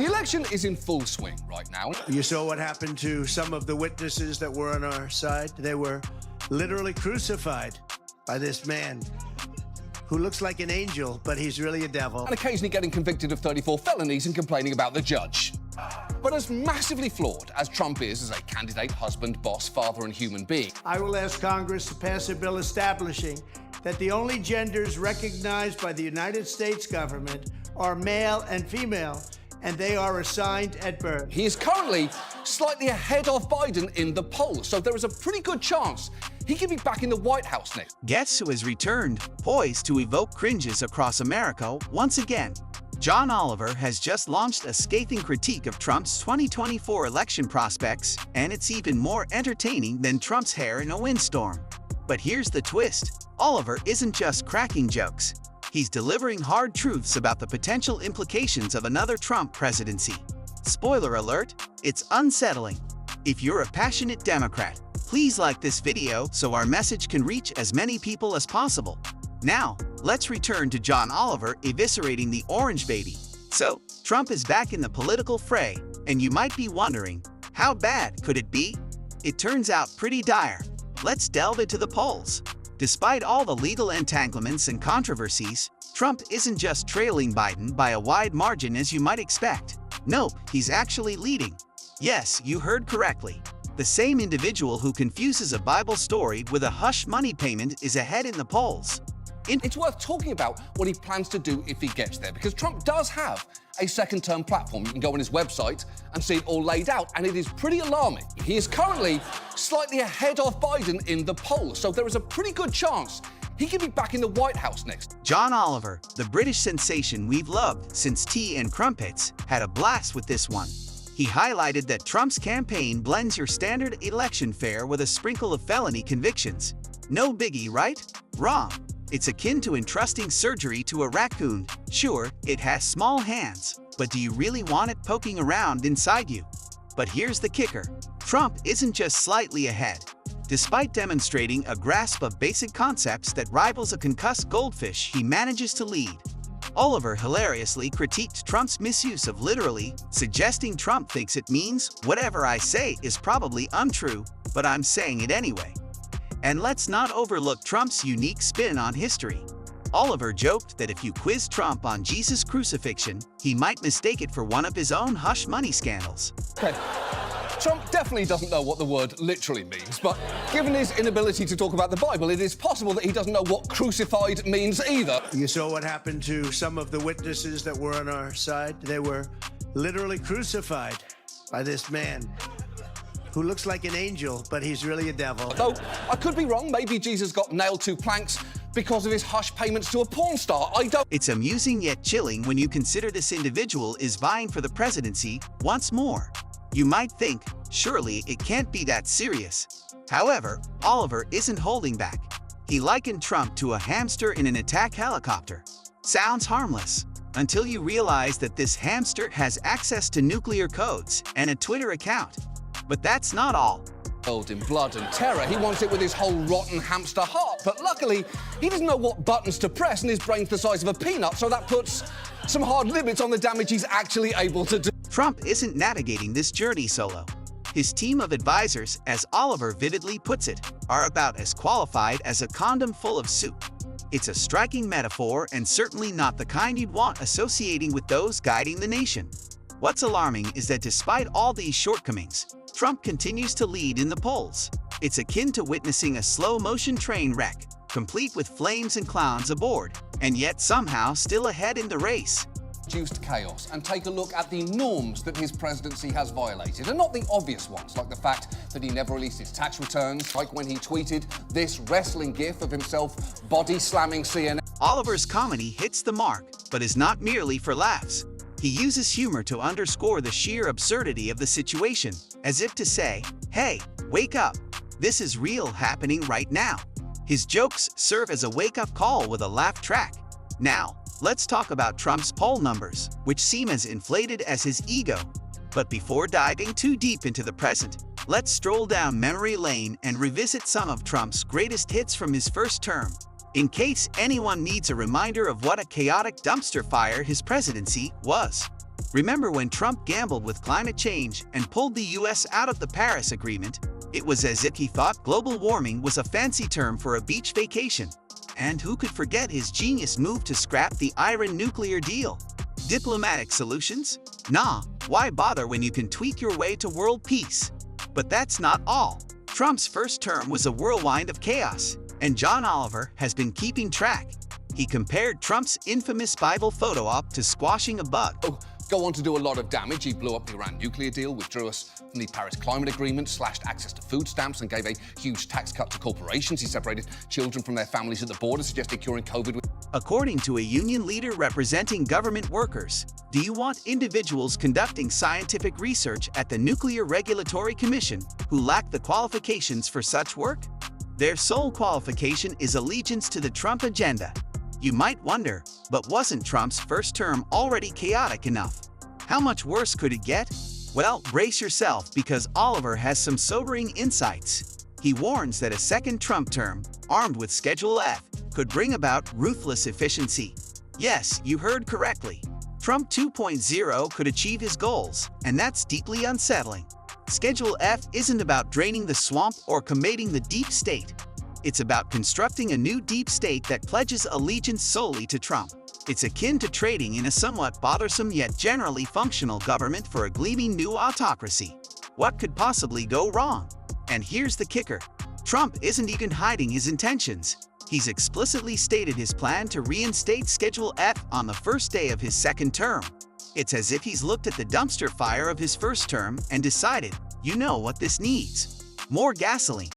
The election is in full swing right now. You saw what happened to some of the witnesses that were on our side. They were literally crucified by this man who looks like an angel, but he's really a devil. And occasionally getting convicted of 34 felonies and complaining about the judge. But as massively flawed as Trump is as a candidate, husband, boss, father, and human being, I will ask Congress to pass a bill establishing that the only genders recognized by the United States government are male and female, and they are assigned at birth. he is currently slightly ahead of Biden in the polls, so there is a pretty good chance he could be back in the White House next. Guess who has returned, poised to evoke cringes across America once again? John Oliver has just launched a scathing critique of Trump's 2024 election prospects, and it's even more entertaining than Trump's hair in a windstorm. But here's the twist. Oliver isn't just cracking jokes. He's delivering hard truths about the potential implications of another Trump presidency. Spoiler alert, it's unsettling. If you're a passionate Democrat, please like this video so our message can reach as many people as possible. Now, let's return to John Oliver eviscerating the orange baby. So, Trump is back in the political fray, and you might be wondering, how bad could it be? It turns out pretty dire. Let's delve into the polls. Despite all the legal entanglements and controversies, Trump isn't just trailing Biden by a wide margin as you might expect. Nope, he's actually leading. Yes, you heard correctly. The same individual who confuses a Bible story with a hush money payment is ahead in the polls. It's worth talking about what he plans to do if he gets there, because Trump does have a second-term platform. You can go on his website and see it all laid out, and it is pretty alarming. He is currently slightly ahead of Biden in the polls, so there is a pretty good chance he could be back in the White House next. John Oliver, the British sensation we've loved since tea and crumpets, had a blast with this one. He highlighted that Trump's campaign blends your standard election fare with a sprinkle of felony convictions. No biggie, right? Wrong. It's akin to entrusting surgery to a raccoon. Sure, it has small hands, but do you really want it poking around inside you? But here's the kicker. Trump isn't just slightly ahead. Despite demonstrating a grasp of basic concepts that rivals a concussed goldfish, he manages to lead. Oliver hilariously critiqued Trump's misuse of literally, suggesting Trump thinks it means whatever I say is probably untrue, but I'm saying it anyway. And let's not overlook Trump's unique spin on history. Oliver joked that if you quiz Trump on Jesus' crucifixion, he might mistake it for one of his own hush money scandals. Okay. Trump definitely doesn't know what the word literally means, but given his inability to talk about the Bible, it is possible that he doesn't know what crucified means either. You saw what happened to some of the witnesses that were on our side. They were literally crucified by this man who looks like an angel, but he's really a devil. Though I could be wrong, maybe Jesus got nailed to planks because of his hush payments to a porn star. I don't... It's amusing yet chilling when you consider this individual is vying for the presidency once more. You might think, surely it can't be that serious. However, Oliver isn't holding back. He likened Trump to a hamster in an attack helicopter. Sounds harmless, until you realize that this hamster has access to nuclear codes and a Twitter account. But that's not all. In blood and terror, he wants it with his whole rotten hamster heart, but luckily, he doesn't know what buttons to press and his brain's the size of a peanut, so that puts some hard limits on the damage he's actually able to do. Trump isn't navigating this journey solo. His team of advisors, as Oliver vividly puts it, are about as qualified as a condom full of soup. It's a striking metaphor and certainly not the kind you'd want associating with those guiding the nation. What's alarming is that despite all these shortcomings, Trump continues to lead in the polls. It's akin to witnessing a slow-motion train wreck, complete with flames and clowns aboard, and yet somehow still ahead in the race. Reduced chaos and take a look at the norms that his presidency has violated, and not the obvious ones, like the fact that he never released his tax returns, like when he tweeted this wrestling gif of himself body-slamming CNN. Oliver's comedy hits the mark, but is not merely for laughs. He uses humor to underscore the sheer absurdity of the situation, as if to say, hey, wake up, this is real happening right now. His jokes serve as a wake-up call with a laugh track. Now, let's talk about Trump's poll numbers, which seem as inflated as his ego. But before diving too deep into the present, let's stroll down memory lane and revisit some of Trump's greatest hits from his first term, in case anyone needs a reminder of what a chaotic dumpster fire his presidency was. Remember when Trump gambled with climate change and pulled the US out of the Paris Agreement? It was as if he thought global warming was a fancy term for a beach vacation. And who could forget his genius move to scrap the Iran nuclear deal? Diplomatic solutions? Nah, why bother when you can tweak your way to world peace? But that's not all. Trump's first term was a whirlwind of chaos, and John Oliver has been keeping track. He compared Trump's infamous Bible photo op to squashing a bug. Go on to do a lot of damage. He blew up the Iran nuclear deal, withdrew us from the Paris Climate Agreement, slashed access to food stamps, and gave a huge tax cut to corporations. He separated children from their families at the border, suggested curing COVID with... According to a union leader representing government workers, do you want individuals conducting scientific research at the Nuclear Regulatory Commission who lack the qualifications for such work? Their sole qualification is allegiance to the Trump agenda. You might wonder, but wasn't Trump's first term already chaotic enough? How much worse could it get? Well, brace yourself because Oliver has some sobering insights. He warns that a second Trump term, armed with Schedule F, could bring about ruthless efficiency. Yes, you heard correctly. Trump 2.0 could achieve his goals, and that's deeply unsettling. Schedule F isn't about draining the swamp or combating the deep state. It's about constructing a new deep state that pledges allegiance solely to Trump. It's akin to trading in a somewhat bothersome yet generally functional government for a gleaming new autocracy. What could possibly go wrong? And here's the kicker. Trump isn't even hiding his intentions. He's explicitly stated his plan to reinstate Schedule F on the first day of his second term. It's as if he's looked at the dumpster fire of his first term and decided, you know what this needs? More gasoline.